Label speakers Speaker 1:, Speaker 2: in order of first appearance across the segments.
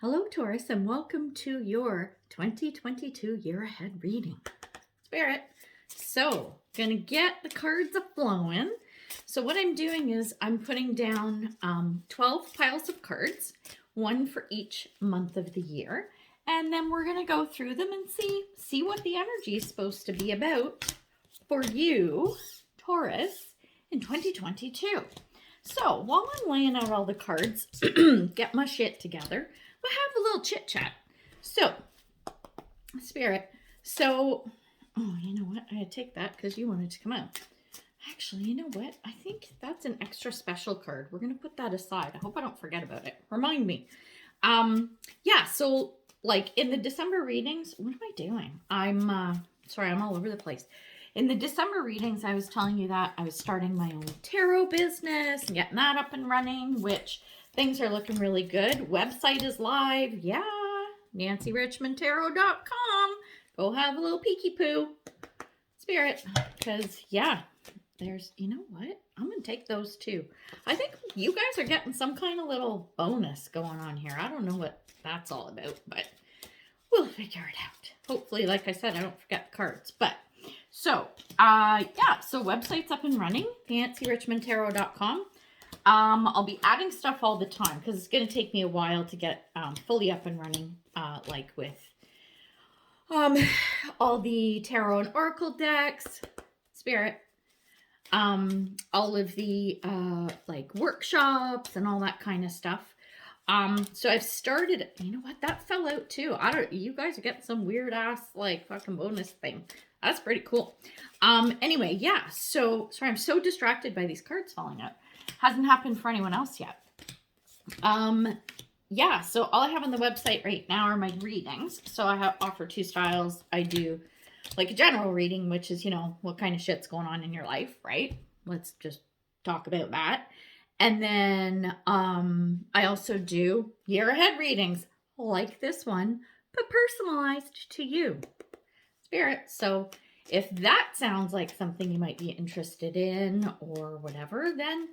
Speaker 1: Hello, Taurus, and welcome to your 2022 year ahead reading. Spirit. So, gonna get the cards a-flowing. So what I'm doing is I'm putting down 12 piles of cards, one for each month of the year. And then we're gonna go through them and see what the energy is supposed to be about for you, Taurus, in 2022. So while I'm laying out all the cards, get my shit together, we'll have a little chit chat. So, Spirit, oh, you know what? I had to take that because you wanted to come out. Actually, you know what? I think that's an extra special card. We're going to put that aside. I hope I don't forget about it. Remind me. Yeah, so like in the December readings, what am I doing? Sorry, I'm all over the place. In the December readings, I was telling you that I was starting my own tarot business and getting that up and running, which things are looking really good. Website is live. Yeah, NancyRichmondTarot.com. Go have a little peeky poo, Spirit. Because, yeah, there's, you know what? I'm going to take those too. I think you guys are getting some kind of little bonus going on here. I don't know what that's all about, but we'll figure it out. Hopefully, like I said, I don't forget the cards. But so, yeah, so website's up and running, NancyRichmondTarot.com. I'll be adding stuff all the time because it's going to take me a while to get fully up and running, like with all the tarot and oracle decks, Spirit, all of the like workshops and all that kind of stuff. So I've started, you know what, that fell out too. You guys are getting some weird ass like fucking bonus thing. That's pretty cool. Anyway, yeah, so sorry, I'm so distracted by these cards falling out. Hasn't happened for anyone else yet. Yeah, so all I have on the website right now are my readings. So I offer two styles. I do like a general reading, which is, you know, what kind of shit's going on in your life, right? Let's just talk about that. And then I also do year ahead readings like this one, but personalized to you, Spirit. So if that sounds like something you might be interested in or whatever, then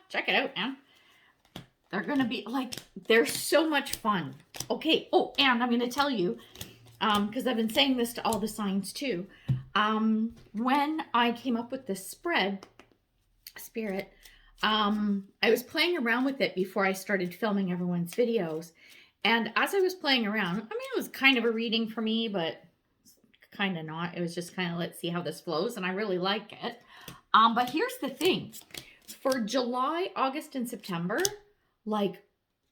Speaker 1: check it out, man. They're going to be like, they're so much fun. Okay. Oh, and I'm going to tell you, because I've been saying this to all the signs too. When I came up with this spread, Spirit, I was playing around with it before I started filming everyone's videos. And as I was playing around, I mean, it was kind of a reading for me, but kind of not. It was just kind of, let's see how this flows. And I really like it. But here's the thing. For July, August, and September, like,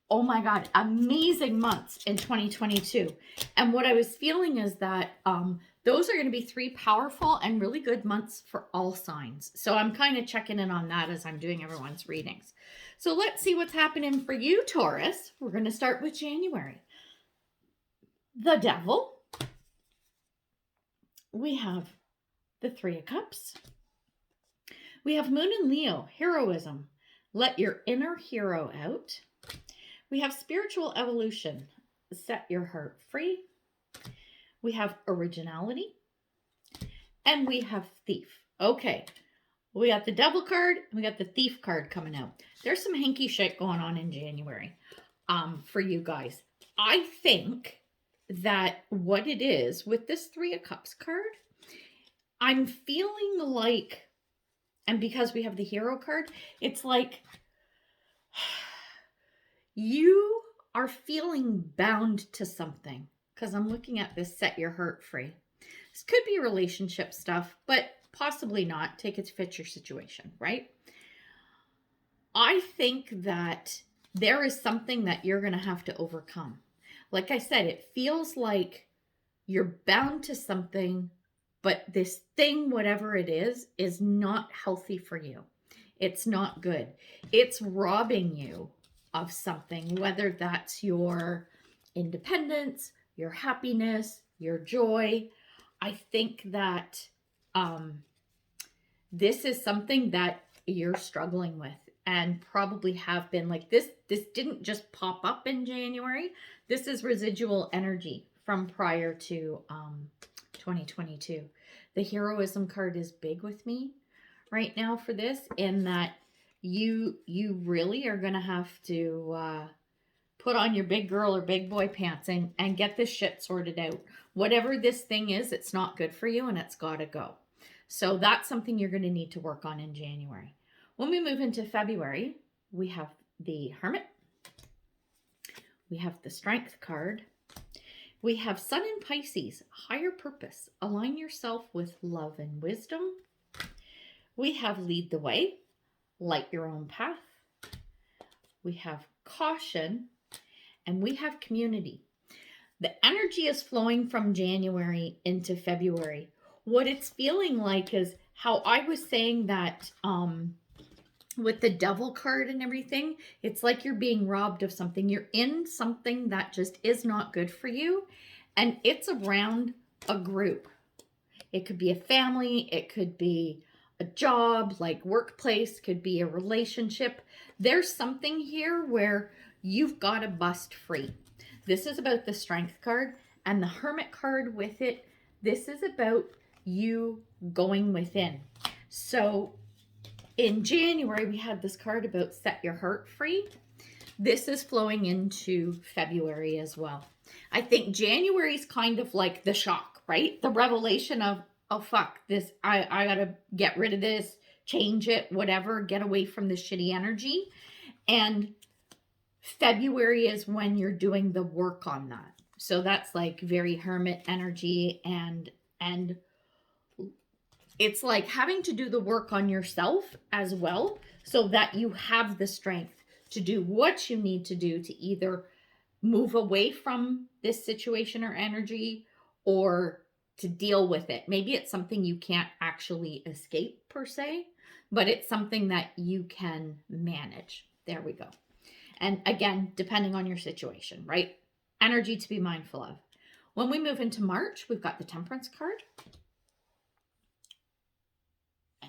Speaker 1: oh my God, amazing months in 2022. And what I was feeling is that those are going to be 3 powerful and really good months for all signs. So I'm kind of checking in on that as I'm doing everyone's readings. So let's see what's happening for you, Taurus. We're going to start with January. The Devil. We have the 3 of Cups. We have Moon and Leo, heroism. Let your inner hero out. We have spiritual evolution. Set your heart free. We have originality. And we have thief. Okay. We got the Devil card. We got the Thief card coming out. There's some hinky shit going on in January for you guys. I think that what it is with this 3 of Cups card, I'm feeling like, and because we have the Hero card, it's like you are feeling bound to something. Because I'm looking at this, set your heart free. This could be relationship stuff, but possibly not. Take it to fit your situation, right? I think that there is something that you're going to have to overcome. Like I said, it feels like you're bound to something, but this thing, whatever it is not healthy for you. It's not good. It's robbing you of something, whether that's your independence, your happiness, your joy. I think that this is something that you're struggling with and probably have been. Like this didn't just pop up in January. This is residual energy from prior to 2022. The heroism card is big with me right now for this, in that you really are going to have to put on your big girl or big boy pants and get this shit sorted out. Whatever this thing is, it's not good for you and it's got to go. So that's something you're going to need to work on in January. When we move into February, we have the Hermit. We have the Strength card. We have Sun in Pisces, higher purpose. Align yourself with love and wisdom. We have Lead the Way, light your own path. We have Caution, and we have Community. The energy is flowing from January into February. What it's feeling like is how I was saying that with the Devil card and everything, it's like you're being robbed of something. You're in something that just is not good for you, and it's around a group. It could be a family, it could be a job, like workplace, could be a relationship. There's something here where you've got to bust free. This is about the Strength card, and the Hermit card with it, this is about you going within. So in January, we had this card about set your heart free. This is flowing into February as well. I think January is kind of like the shock, right? The revelation of, oh, fuck, this, I got to get rid of this, change it, whatever, get away from the shitty energy. And February is when you're doing the work on that. So that's like very Hermit energy, and it's like having to do the work on yourself as well, so that you have the strength to do what you need to do to either move away from this situation or energy or to deal with it. Maybe it's something you can't actually escape per se, but it's something that you can manage. There we go. And again, depending on your situation, right? Energy to be mindful of. When we move into March, we've got the Temperance card.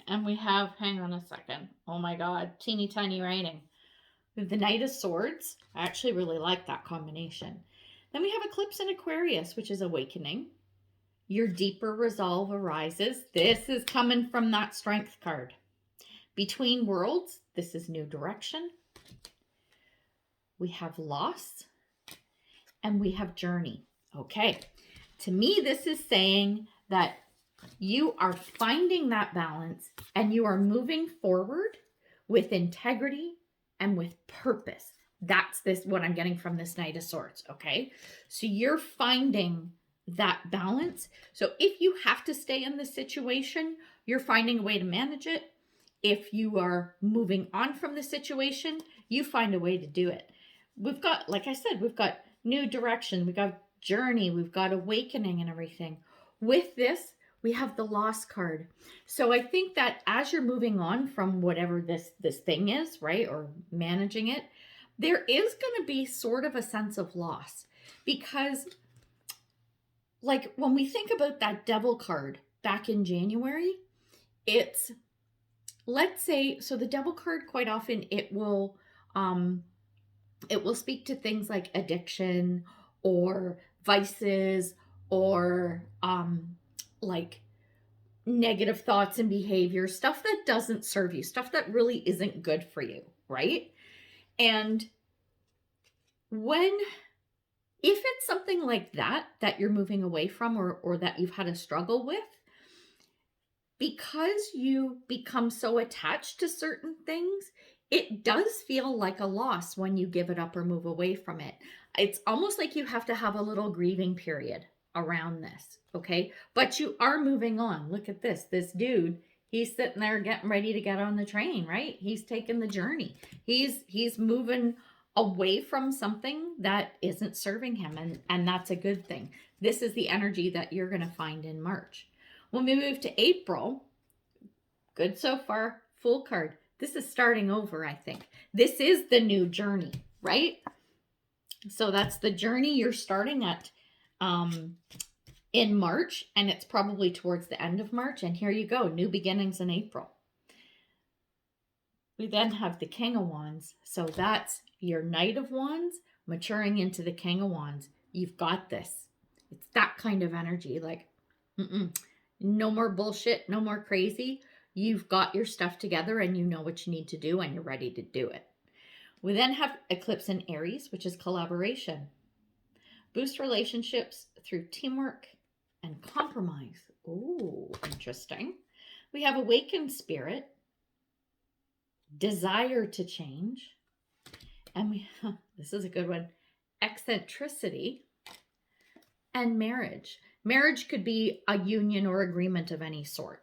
Speaker 1: And we have, hang on a second. Oh my God, teeny tiny writing. We have the Knight of Swords. I actually really like that combination. Then we have Eclipse in Aquarius, which is awakening. Your deeper resolve arises. This is coming from that Strength card. Between Worlds, this is new direction. We have Loss, and we have Journey. Okay, to me, this is saying that you are finding that balance and you are moving forward with integrity and with purpose. That's what I'm getting from this Knight of Swords, okay? So you're finding that balance. So if you have to stay in this situation, you're finding a way to manage it. If you are moving on from the situation, you find a way to do it. We've got, like I said, we've got new direction, we've got journey, we've got awakening and everything. With this, we have the Loss card. So I think that as you're moving on from whatever this thing is, right, or managing it, there is going to be sort of a sense of loss. Because, like, when we think about that Devil card back in January, it's, let's say, so the Devil card, quite often, it will speak to things like addiction or vices or like negative thoughts and behavior, stuff that doesn't serve you, stuff that really isn't good for you, right? And if it's something like that you're moving away from or that you've had a struggle with, because you become so attached to certain things, it does feel like a loss when you give it up or move away from it. It's almost like you have to have a little grieving period around this, okay? But you are moving on. Look at this. This dude, he's sitting there getting ready to get on the train, right? He's taking the journey. He's moving away from something that isn't serving him, and that's a good thing. This is the energy that you're going to find in March. When we move to April, good so far, Fool card. This is starting over, I think. This is the new journey, right? So that's the journey you're starting at in March, and it's probably towards the end of March. And here you go, new beginnings in April. We then have the King of Wands. So that's your Knight of Wands maturing into the King of Wands. You've got this. It's that kind of energy. Like, no more bullshit, no more crazy. You've got your stuff together and you know what you need to do and you're ready to do it. We then have eclipse in Aries, which is collaboration. Boost relationships through teamwork and compromise. Oh, interesting. We have awakened spirit, desire to change, and this is a good one, eccentricity, and marriage. Marriage could be a union or agreement of any sort,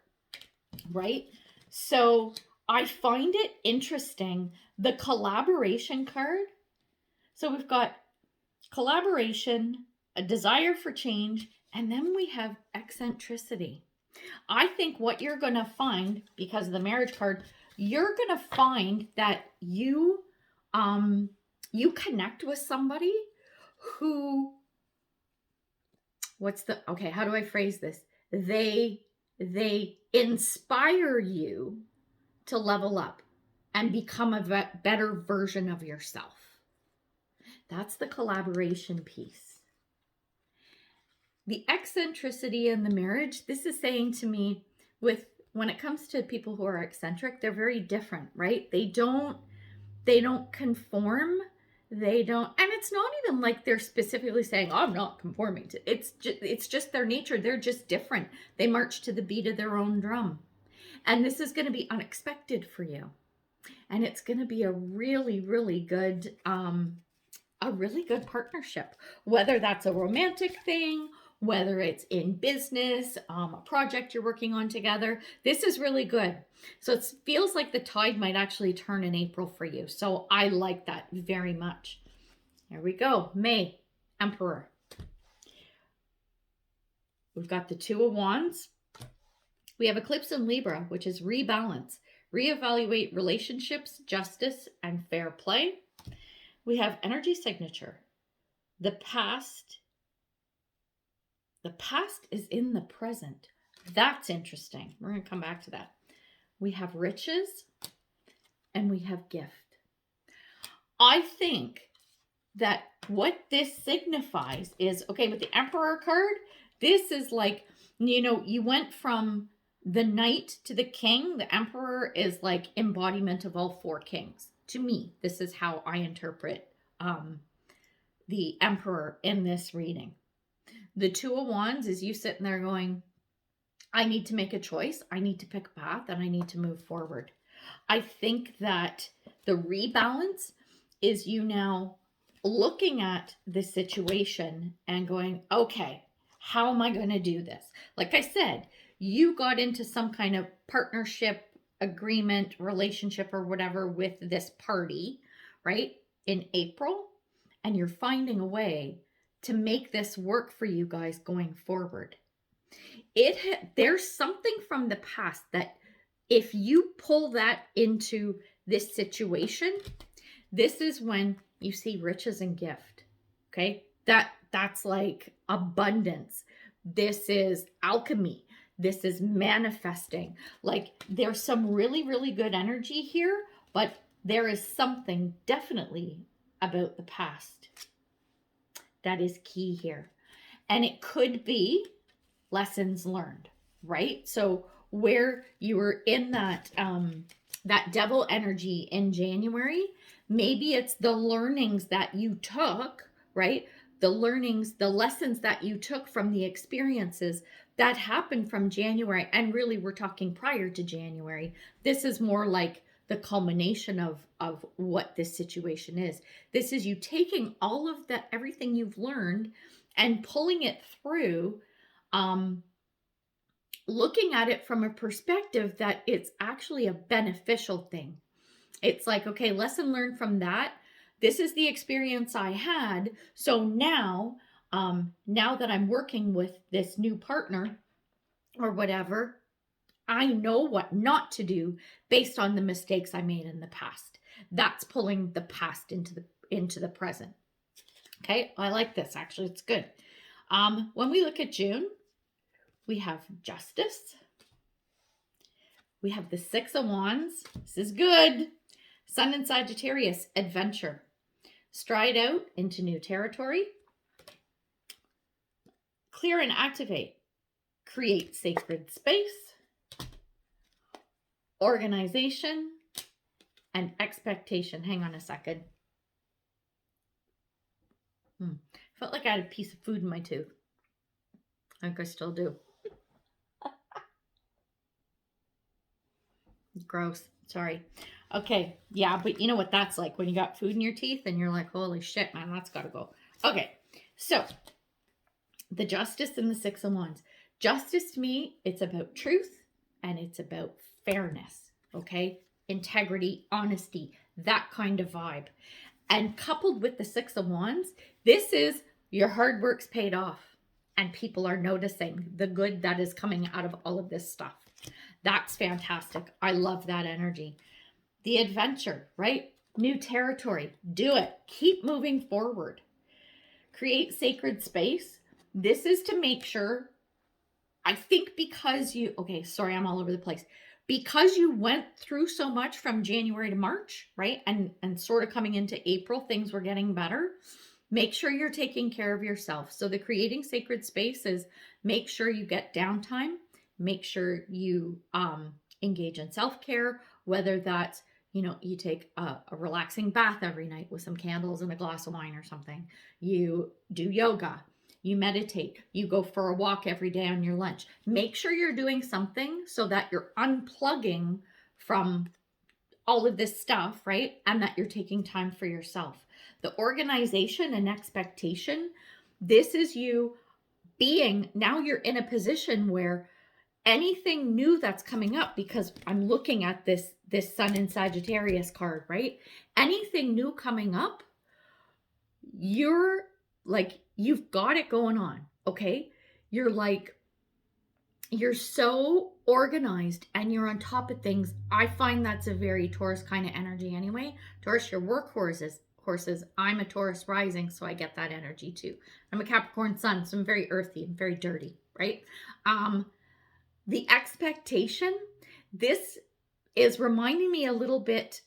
Speaker 1: right? So I find it interesting, the collaboration card. So we've got collaboration, a desire for change, and then we have eccentricity. I think what you're going to find, because of the marriage card, you're going to find that you connect with somebody who, how do I phrase this? They inspire you to level up and become a better version of yourself. That's the collaboration piece. The eccentricity in the marriage, this is saying to me, when it comes to people who are eccentric, they're very different, right? They don't conform. They don't, and it's not even like they're specifically saying, oh, I'm not conforming to, it's just their nature. They're just different. They march to the beat of their own drum. And this is going to be unexpected for you. And it's going to be a really, really good, partnership, whether that's a romantic thing, whether it's in business, a project you're working on together. This is really good. So it feels like the tide might actually turn in April for you. So I like that very much. There we go. May, Emperor. We've got the Two of Wands. We have eclipse in Libra, which is rebalance, reevaluate relationships, justice, and fair play. We have energy signature. The past is in the present. That's interesting. We're going to come back to that. We have riches and we have gift. I think that what this signifies is, okay, with the Emperor card, this is like, you went from the Knight to the King. The Emperor is like embodiment of all four kings. To me, this is how I interpret the Emperor in this reading. The Two of Wands is you sitting there going, I need to make a choice. I need to pick a path and I need to move forward. I think that the rebalance is you now looking at the situation and going, okay, how am I going to do this? Like I said, you got into some kind of partnership, agreement, relationship, or whatever with this party, right, in April, and you're finding a way to make this work for you guys going forward. There's something from the past that if you pull that into this situation, this is when you see riches and gift. Okay? That's like abundance. This is alchemy. This is manifesting. Like there's some really, really good energy here, but there is something definitely about the past that is key here. And it could be lessons learned, right? So where you were in that devil energy in January, maybe it's the learnings that you took, right? The lessons that you took from the experiences that happened from January. And really, we're talking prior to January. This is more like the culmination of what this situation is. This is you taking all of that, everything you've learned and pulling it through, looking at it from a perspective that it's actually a beneficial thing. It's like, okay, lesson learned from that. This is the experience I had. So now that I'm working with this new partner or whatever, I know what not to do based on the mistakes I made in the past. That's pulling the past into the present. Okay, I like this. Actually, it's good. When we look at June, we have justice. We have the Six of Wands. This is good. Sun in Sagittarius, adventure. Stride out into new territory. Clear and activate. Create sacred space. Organization. and expectation. Hang on a second. Felt like I had a piece of food in my tooth. I think I still do. Gross. Sorry. Okay. Yeah, but you know what that's like when you got food in your teeth and you're like, holy shit, man, that's got to go. Okay. So the Justice and the Six of Wands. Justice to me, it's about truth and it's about fairness. Okay. Integrity, honesty, that kind of vibe. And coupled with the Six of Wands, this is your hard work's paid off and people are noticing the good that is coming out of all of this stuff. That's fantastic. I love that energy. The adventure, right? New territory. Do it. Keep moving forward. Create sacred space. This is to make sure, I think because you, okay, sorry, I'm all over the place. Because you went through so much from January to March, right? And sort of coming into April, things were getting better. Make sure you're taking care of yourself. So the creating sacred space is make sure you get downtime. Make sure you engage in self-care, whether that's, you know, you take a relaxing bath every night with some candles and a glass of wine or something. You do yoga, you meditate, you go for a walk every day on your lunch. Make sure you're doing something so that you're unplugging from all of this stuff, right? And that you're taking time for yourself. The organization and expectation, this is you being, now you're in a position where anything new that's coming up, because I'm looking at this Sun in Sagittarius card, right? Anything new coming up, you're like, you've got it going on, okay? You're like, you're so organized and you're on top of things. I find that's a very Taurus kind of energy anyway. Taurus, your workhorses. I'm a Taurus rising, so I get that energy too. I'm a Capricorn sun, so I'm very earthy and very dirty, right? The expectation, this is reminding me a little bit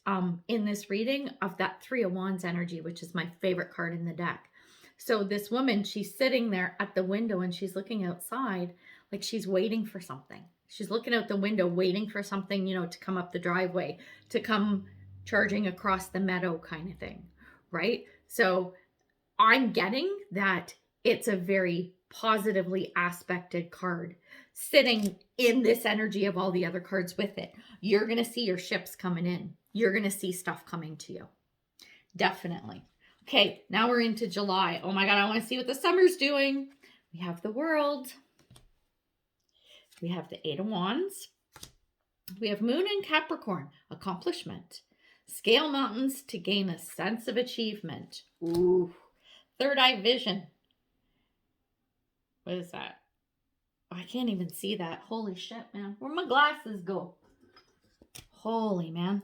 Speaker 1: in this reading of that Three of Wands energy, which is my favorite card in the deck. So this woman, she's sitting there at the window and she's looking outside like she's waiting for something. She's looking out the window, waiting for something, you know, to come up the driveway, to come charging across the meadow kind of thing, right? So I'm getting that it's a very positively aspected card sitting in this energy of all the other cards with it. You're going to see your ships coming in. You're going to see stuff coming to you. Definitely. Okay, now we're into July. Oh my God, I want to see what the summer's doing. We have the World. We have the Eight of Wands. We have Moon in Capricorn, accomplishment. Scale mountains to gain a sense of achievement. Ooh. Third eye vision. What is that? Oh, I can't even see that. Holy shit, man. Where'd my glasses go? Holy man.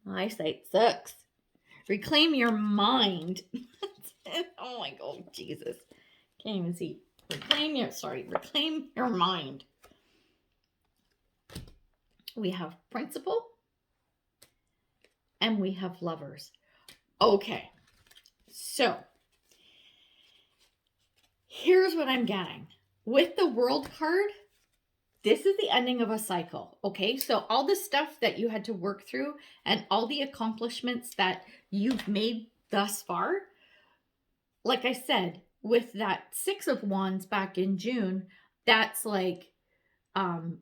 Speaker 1: My eyesight sucks. Reclaim your mind. Oh my God, Jesus. Can't even see. Reclaim your mind. We have principle and we have lovers. Okay. So here's what I'm getting. With the World card, this is the ending of a cycle, okay? So all the stuff that you had to work through and all the accomplishments that you've made thus far, like I said, with that Six of Wands back in June, that's like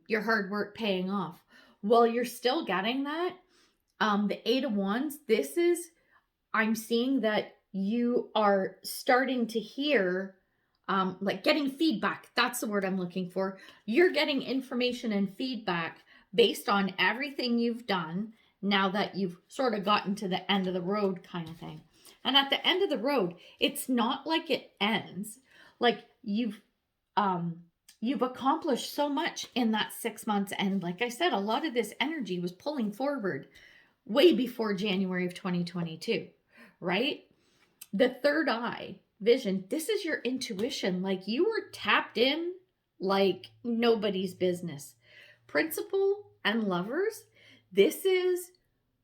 Speaker 1: your hard work paying off. Well, you're still getting that. The Eight of Wands, this is, I'm seeing that you are starting to hear like getting feedback. That's the word I'm looking for. You're getting information and feedback based on everything you've done now that you've sort of gotten to the end of the road kind of thing. And at the end of the road, it's not like it ends. Like you've accomplished so much in that 6 months. And like I said, a lot of this energy was pulling forward way before January of 2022, right? The third eye vision, this is your intuition. Like you were tapped in like nobody's business. Principle and lovers, this is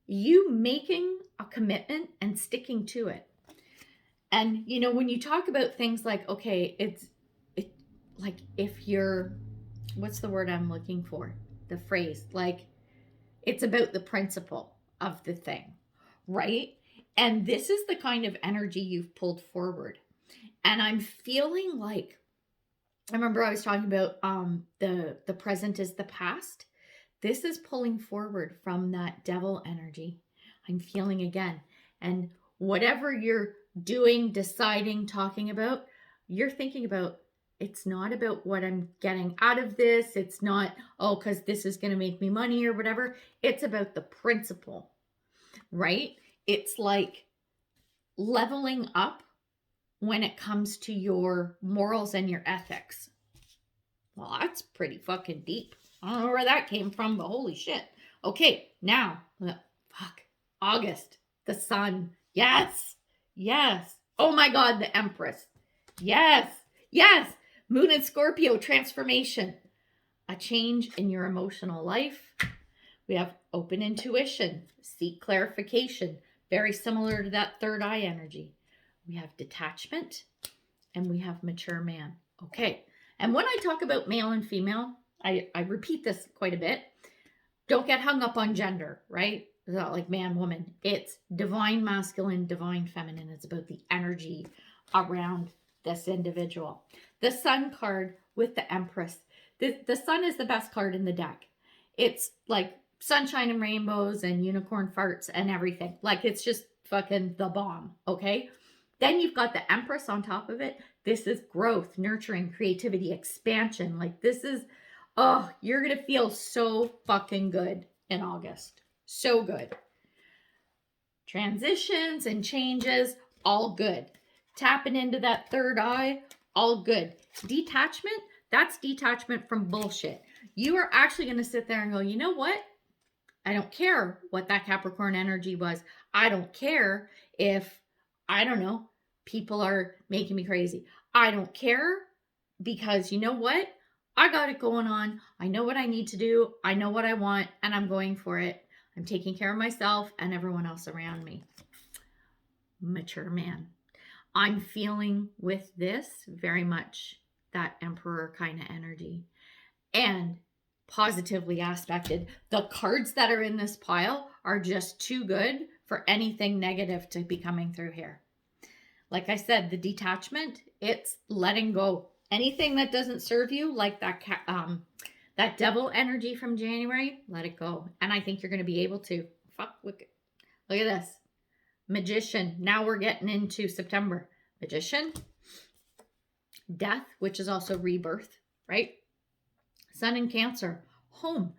Speaker 1: you making a commitment and sticking to it. And you know, when you talk about things like, okay, it's like if you're, what's the word I'm looking for? The phrase, like it's about the principle. of the thing, right? And this is the kind of energy you've pulled forward. And I'm feeling like, I remember I was talking about the present is the past. This is pulling forward from that devil energy. I'm feeling again. And whatever you're doing, deciding, talking about, you're thinking about, it's not about what I'm getting out of this. It's not, oh, because this is going to make me money or whatever. It's about the principle, right? It's like leveling up when it comes to your morals and your ethics. Well, that's pretty fucking deep. I don't know where that came from, but holy shit. Okay, now, August, the sun. Yes, yes. Oh my God, the Empress. Yes, yes. Moon and Scorpio, transformation. A change in your emotional life. We have open intuition, seek clarification. Very similar to that third eye energy. We have detachment, and we have mature man. Okay. And when I talk about male and female, I repeat this quite a bit. Don't get hung up on gender, right? It's not like man, woman. It's divine masculine, divine feminine. It's about the energy around this individual. The sun card with the Empress. The sun is the best card in the deck. It's like sunshine and rainbows and unicorn farts and everything. Like, it's just fucking the bomb, okay? Then you've got the Empress on top of it. This is growth, nurturing, creativity, expansion. Like, this is, oh, you're going to feel so fucking good in August. So good. Transitions and changes, all good. Tapping into that third eye, all good. Detachment, that's detachment from bullshit. You are actually going to sit there and go, you know what? I don't care what that Capricorn energy was. I don't care if, I don't know, people are making me crazy. I don't care, because you know what? I got it going on. I know what I need to do. I know what I want, and I'm going for it. I'm taking care of myself and everyone else around me. Mature man. I'm feeling with this very much that Emperor kind of energy. And positively aspected. The cards that are in this pile are just too good for anything negative to be coming through here. Like I said, the detachment, it's letting go. Anything that doesn't serve you, like that devil energy from January, let it go. And I think you're going to be able to. Look at this. Magician. Now we're getting into September. Magician. Death, which is also rebirth, right? Sun in Cancer. Home.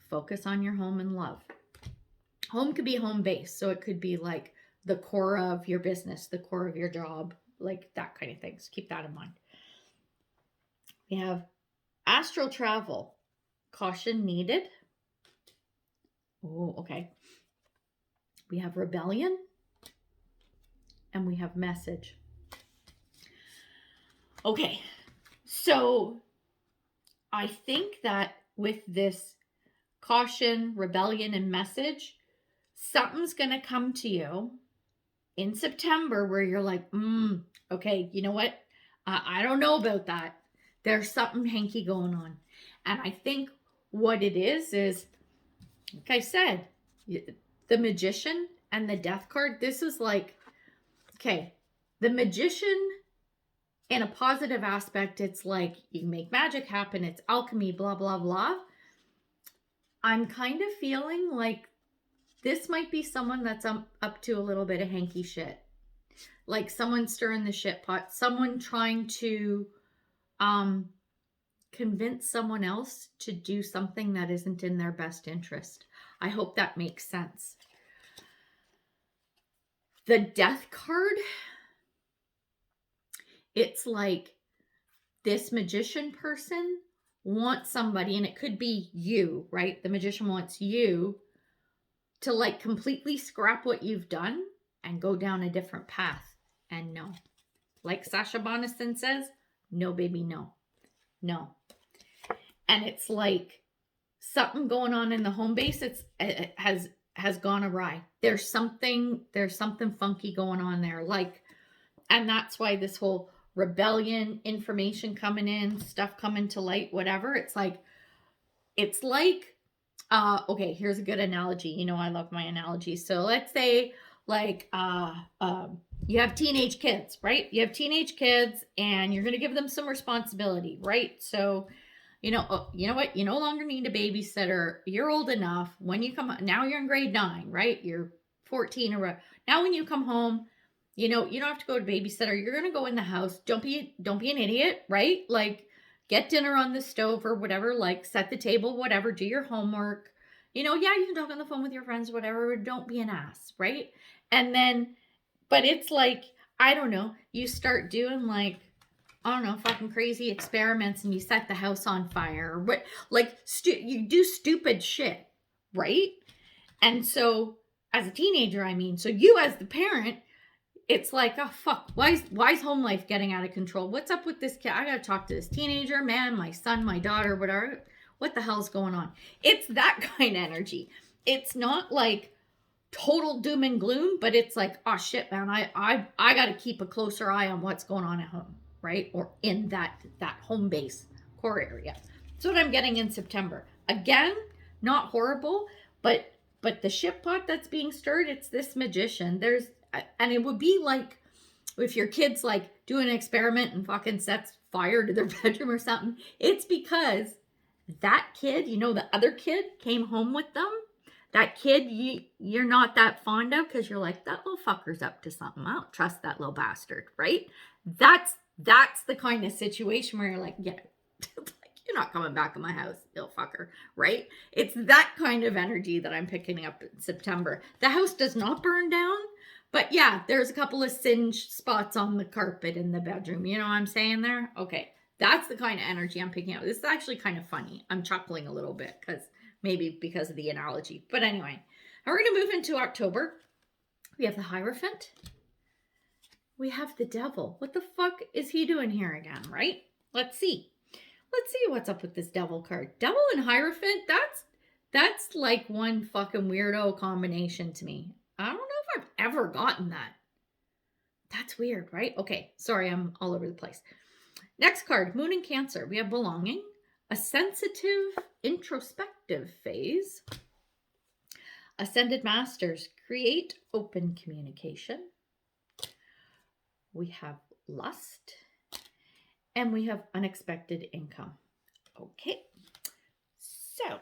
Speaker 1: Focus on your home and love. Home could be home base. So it could be like the core of your business, the core of your job, like that kind of thing. So keep that in mind. We have astral travel. Caution needed. Oh, okay. We have rebellion. And we have message. Okay. So I think that with this caution, rebellion, and message, something's going to come to you in September where you're like, okay, you know what? I don't know about that. There's something hanky going on. And I think what it is, like I said, the Magician and the Death card, this is like, okay, the Magician in a positive aspect, it's like you can make magic happen. It's alchemy, blah, blah, blah. I'm kind of feeling like this might be someone that's up to a little bit of hanky shit. Like someone stirring the shit pot. Someone trying to convince someone else to do something that isn't in their best interest. I hope that makes sense. The Death card, it's like this Magician person wants somebody, and it could be you, right? The Magician wants you to like completely scrap what you've done and go down a different path. And no. Like Sasha Bonison says, no, baby, no. No. And it's like something going on in the home base. It has gone awry. There's something funky going on there. Like, and that's why this whole rebellion, information coming in, stuff coming to light, whatever. It's like Okay, here's a good analogy. You know, I love my analogies. So let's say like you have teenage kids, right? You have teenage kids and you're going to give them some responsibility, right? So, you know what? You no longer need a babysitter. You're old enough. When you come, now you're in grade 9, right? You're 14 or now when you come home, you don't have to go to babysitter. You're going to go in the house. Don't be an idiot, right? Like get dinner on the stove or whatever, like set the table, whatever, do your homework. Yeah, you can talk on the phone with your friends, whatever, but don't be an ass, right? And then, but it's like, I don't know, you start doing like, I don't know, fucking crazy experiments and you set the house on fire or what, like, you do stupid shit, right? And so, as a teenager, I mean, so you as the parent, it's like, oh fuck, why is home life getting out of control? What's up with this kid? I gotta talk to this teenager, man, my son, my daughter, whatever. What the hell's going on? It's that kind of energy. It's not like total doom and gloom, but it's like, oh shit, man, I gotta keep a closer eye on what's going on at home, right? Or in that home base core area. That's what I'm getting in September. Again, not horrible, but the shit pot that's being stirred, it's this magician. And it would be like if your kid's like doing an experiment and fucking sets fire to their bedroom or something. It's because that kid, the other kid came home with them. That kid you're not that fond of because you're like, that little fucker's up to something. I don't trust that little bastard, right? That's the kind of situation where you're like, yeah, you're not coming back in my house, little fucker, right? It's that kind of energy that I'm picking up in September. The house does not burn down. But yeah, there's a couple of singed spots on the carpet in the bedroom. You know what I'm saying there? Okay. That's the kind of energy I'm picking up. This is actually kind of funny. I'm chuckling a little bit because of the analogy. But anyway, we're going to move into October. We have the Hierophant. We have the Devil. What the fuck is he doing here again, right? Let's see. Let's see what's up with this Devil card. Devil and Hierophant, that's like one fucking weirdo combination to me. I don't know if I've ever gotten that. That's weird, right? Okay, sorry, I'm all over the place. Next card, Moon and Cancer. We have belonging, a sensitive, introspective phase. Ascended Masters, create open communication. We have lust, and we have unexpected income. Okay, so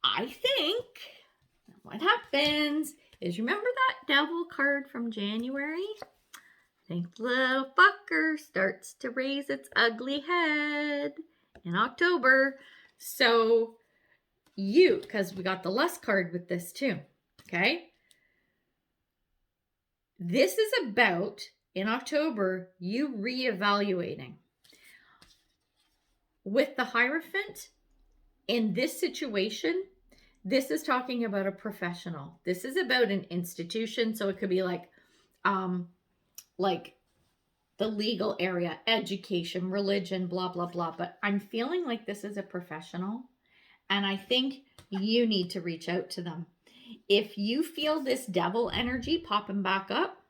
Speaker 1: I think what happens is, remember that Devil card from January? I think the little fucker starts to raise its ugly head in October. So because we got the lust card with this too, okay? This is about, in October, you reevaluating. With the Hierophant, in this situation, this is talking about a professional. This is about an institution. So it could be like the legal area, education, religion, blah, blah, blah. But I'm feeling like this is a professional. And I think you need to reach out to them. If you feel this Devil energy popping back up,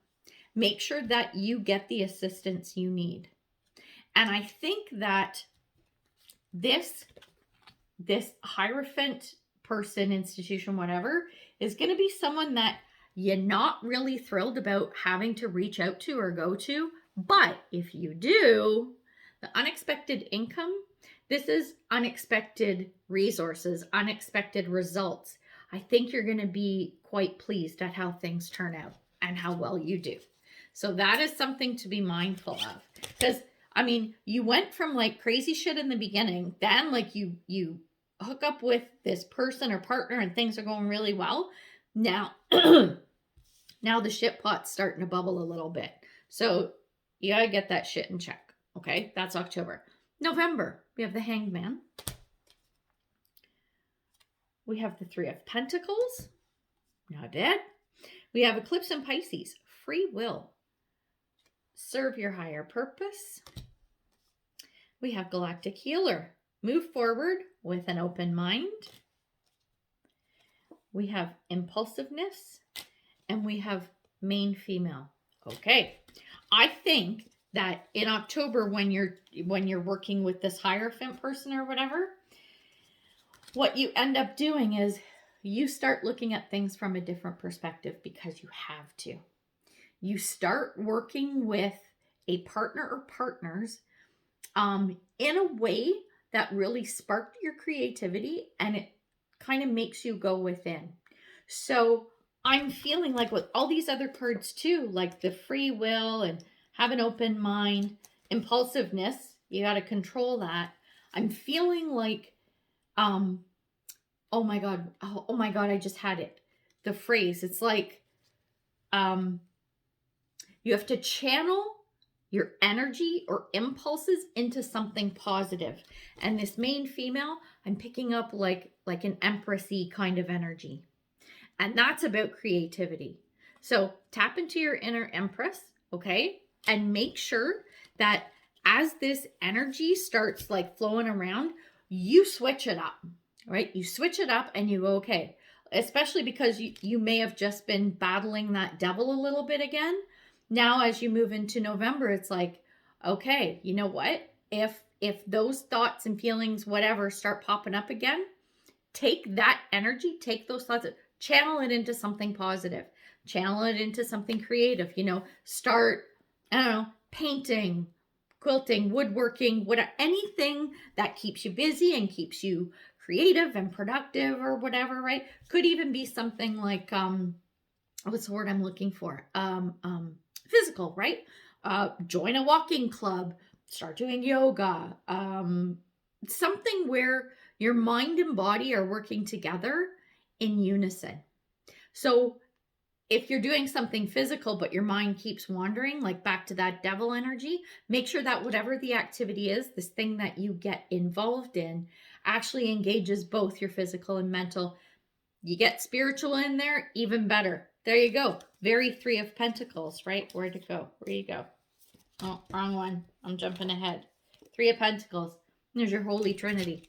Speaker 1: make sure that you get the assistance you need. And I think that this Hierophant person, institution, whatever, is going to be someone that you're not really thrilled about having to reach out to or go to. But if you do, the unexpected income, this is unexpected resources, unexpected results. I think you're going to be quite pleased at how things turn out and how well you do. So that is something to be mindful of. Because, I mean, you went from like crazy shit in the beginning, then like you hook up with this person or partner and things are going really well. Now, now the shit pot's starting to bubble a little bit. So you gotta get that shit in check. Okay, that's October. November, we have the Hanged Man. We have the Three of Pentacles. Not bad. We have Eclipse in Pisces. Free will. Serve your higher purpose. We have Galactic Healer. Move forward with an open mind. We have impulsiveness, and we have main female. Okay. I think that in October, when you're working with this Hierophant person or whatever, what you end up doing is you start looking at things from a different perspective because you have to. You start working with a partner or partners in a way that really sparked your creativity, and it kind of makes you go within. So I'm feeling like with all these other cards too, like the free will and have an open mind, impulsiveness, you got to control that. I'm feeling like, oh my God, oh my God, I just had it. The phrase, it's like, you have to channel your energy or impulses into something positive. And this main female, I'm picking up like an empressy kind of energy. And that's about creativity. So tap into your inner empress, okay? And make sure that as this energy starts like flowing around, you switch it up, right? You switch it up and you go, okay, especially because you may have just been battling that devil a little bit again. Now, as you move into November, it's like, okay, you know what? If those thoughts and feelings, whatever, start popping up again, take that energy, take those thoughts, channel it into something positive, channel it into something creative, start, I don't know, painting, quilting, woodworking, whatever, anything that keeps you busy and keeps you creative and productive or whatever, right? Could even be something like, what's the word I'm looking for? Physical, right? Join a walking club, start doing yoga, something where your mind and body are working together in unison. So if you're doing something physical, but your mind keeps wandering, like back to that devil energy, make sure that whatever the activity is, this thing that you get involved in actually engages both your physical and mental. You get spiritual in there, even better. There you go. Very Three of Pentacles, right? Where'd it go? Where you go? Oh, wrong one. I'm jumping ahead. Three of Pentacles. There's your Holy Trinity.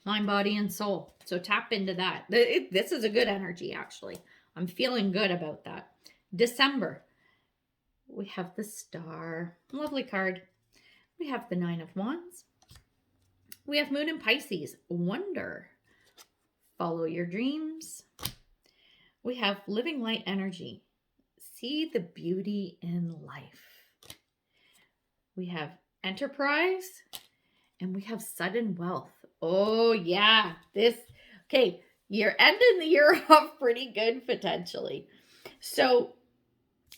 Speaker 1: Mind, body, and soul. So tap into that. This is a good energy, actually. I'm feeling good about that. December. We have the Star. Lovely card. We have the Nine of Wands. We have Moon in Pisces. Wonder. Follow your dreams. We have Living Light Energy. See the beauty in life. We have Enterprise. And we have Sudden Wealth. Oh, yeah. Okay, you're ending the year off pretty good, potentially. So,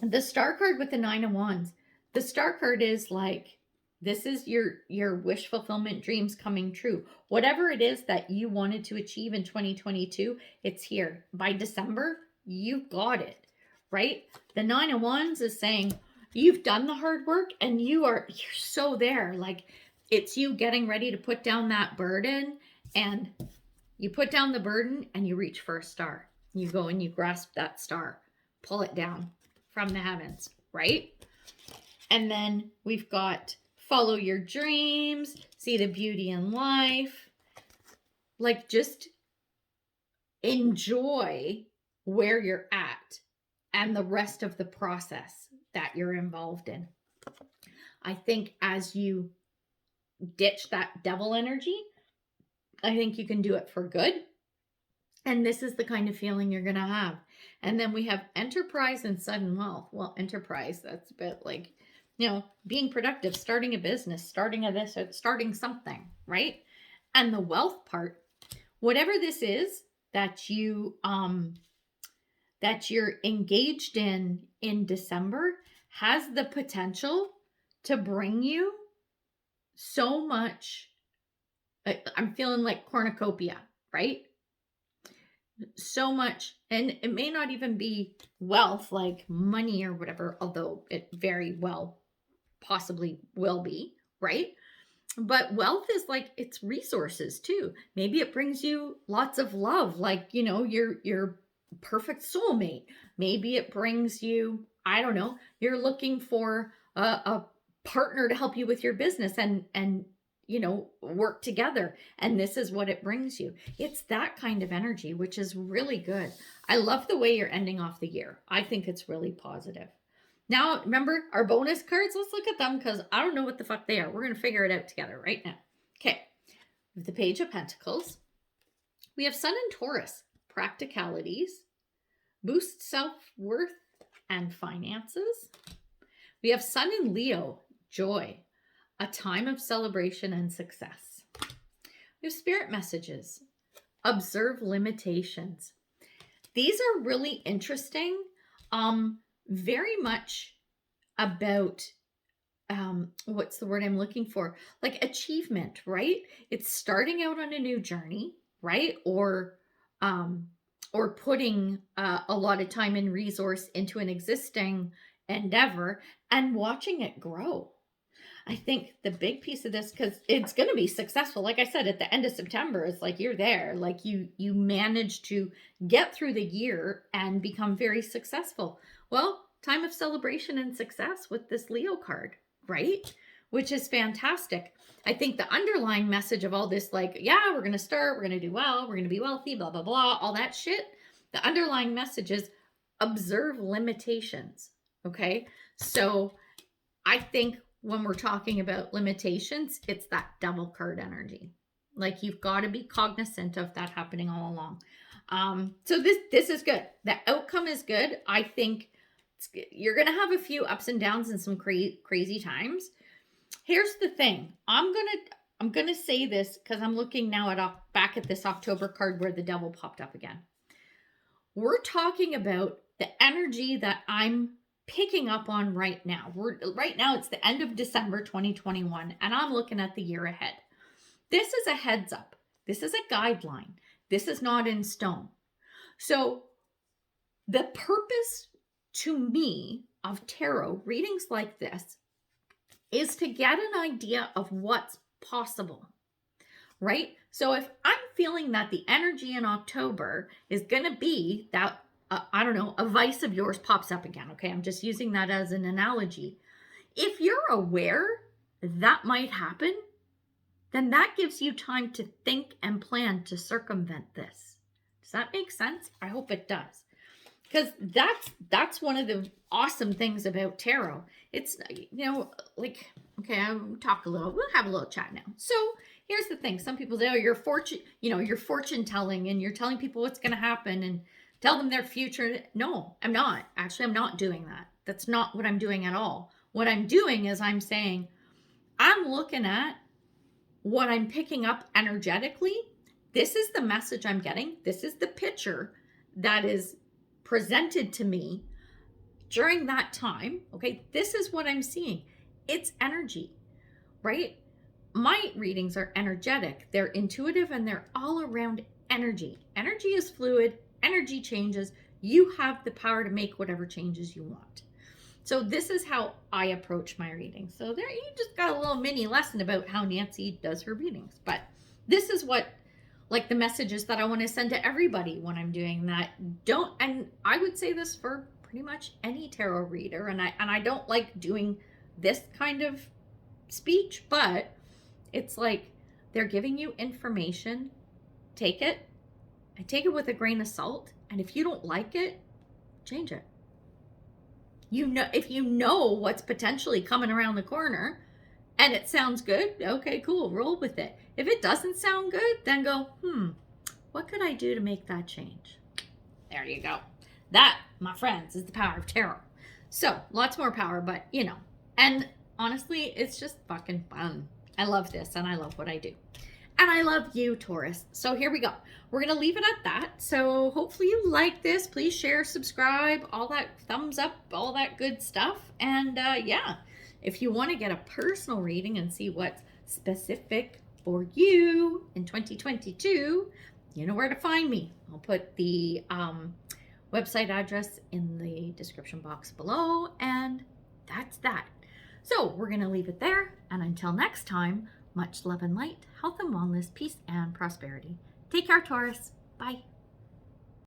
Speaker 1: the Star card with the Nine of Wands. The Star card is like, this is your wish fulfillment, dreams coming true. Whatever it is that you wanted to achieve in 2022, it's here. By December, you got it, right? The Nine of Wands is saying you've done the hard work and you're so there. Like, it's you getting ready to put down that burden, and you put down the burden and you reach for a star. You go and you grasp that star, pull it down from the heavens, right? And then we've got follow your dreams, see the beauty in life. Like, just enjoy where you're at and the rest of the process that you're involved in. I think as you ditch that devil energy, I think you can do it for good. And this is the kind of feeling you're going to have. And then we have Enterprise and Sudden Wealth. Well, Enterprise, that's a bit like, being productive, starting a business, starting something, right? And the wealth part, whatever this is that you're engaged in December, has the potential to bring you so much. I'm feeling like cornucopia, right? So much, and it may not even be wealth, like money or whatever, although it very well possibly will be, right? But wealth is like, it's resources too. Maybe it brings you lots of love, like, your perfect soulmate. Maybe it brings you, I don't know, you're looking for a partner to help you with your business and work together. And this is what it brings you. It's that kind of energy, which is really good. I love the way you're ending off the year. I think it's really positive. Now, remember our bonus cards? Let's look at them because I don't know what the fuck they are. We're going to figure it out together right now. Okay. The Page of Pentacles. We have Sun in Taurus, practicalities, boost self-worth and finances. We have Sun in Leo, joy, a time of celebration and success. We have spirit messages, observe limitations. These are really interesting, very much about, what's the word I'm looking for? Like achievement, right? It's starting out on a new journey, right? Or putting a lot of time and resource into an existing endeavor and watching it grow. I think the big piece of this, because it's going to be successful. Like I said, at the end of September, it's like you're there. Like you managed to get through the year and become very successful. Well, time of celebration and success with this Leo card, right? Which is fantastic. I think the underlying message of all this, like, yeah, we're going to start, we're going to do well, we're going to be wealthy, blah, blah, blah, all that shit. The underlying message is observe limitations. Okay. So I think when we're talking about limitations, it's that devil card energy. Like you've got to be cognizant of that happening all along. So this is good. The outcome is good. I think you're going to have a few ups and downs and some crazy times. Here's the thing. I'm going to say this because I'm looking now back at this October card where the devil popped up again. We're talking about the energy that I'm picking up on right now. Right now it's the end of December 2021 and I'm looking at the year ahead. This is a heads up. This is a guideline. This is not in stone. So the purpose to me of tarot readings like this is to get an idea of what's possible, right? So if I'm feeling that the energy in October is going to be that, I don't know, a vice of yours pops up again. Okay. I'm just using that as an analogy. If you're aware that might happen, then that gives you time to think and plan to circumvent this. Does that make sense? I hope it does. Because that's one of the awesome things about tarot. It's, like, okay, we'll have a little chat now. So here's the thing. Some people say, oh, you're fortune telling and you're telling people what's going to happen and tell them their future. No, I'm not. Actually, I'm not doing that. That's not what I'm doing at all. What I'm doing is I'm saying, I'm looking at what I'm picking up energetically. This is the message I'm getting. This is the picture that is presented to me during that time. Okay, this is what I'm seeing. It's energy, right? My readings are energetic. They're intuitive and they're all around energy. Energy is fluid. Energy changes. You have the power to make whatever changes you want. So this is how I approach my readings. So there you just got a little mini lesson about how Nancy does her readings. But this is what, like, the messages that I want to send to everybody when I'm doing that. And I would say this for pretty much any tarot reader. And I don't like doing this kind of speech, but it's like they're giving you information. Take it. I take it with a grain of salt. And if you don't like it, change it. If you know what's potentially coming around the corner and it sounds good, okay, cool, roll with it. If it doesn't sound good, then go, what could I do to make that change? There you go. That, my friends, is the power of tarot. So, lots more power, but, and honestly, it's just fucking fun. I love this, and I love what I do. And I love you, Taurus. So here we go. We're going to leave it at that. So hopefully you like this. Please share, subscribe, all that, thumbs up, all that good stuff. And yeah, if you want to get a personal reading and see what's specific for you in 2022, you know where to find me. I'll put the website address in the description box below. And that's that. So we're going to leave it there. And until next time, much love and light, health and wellness, peace and prosperity. Take care, Taurus. Bye.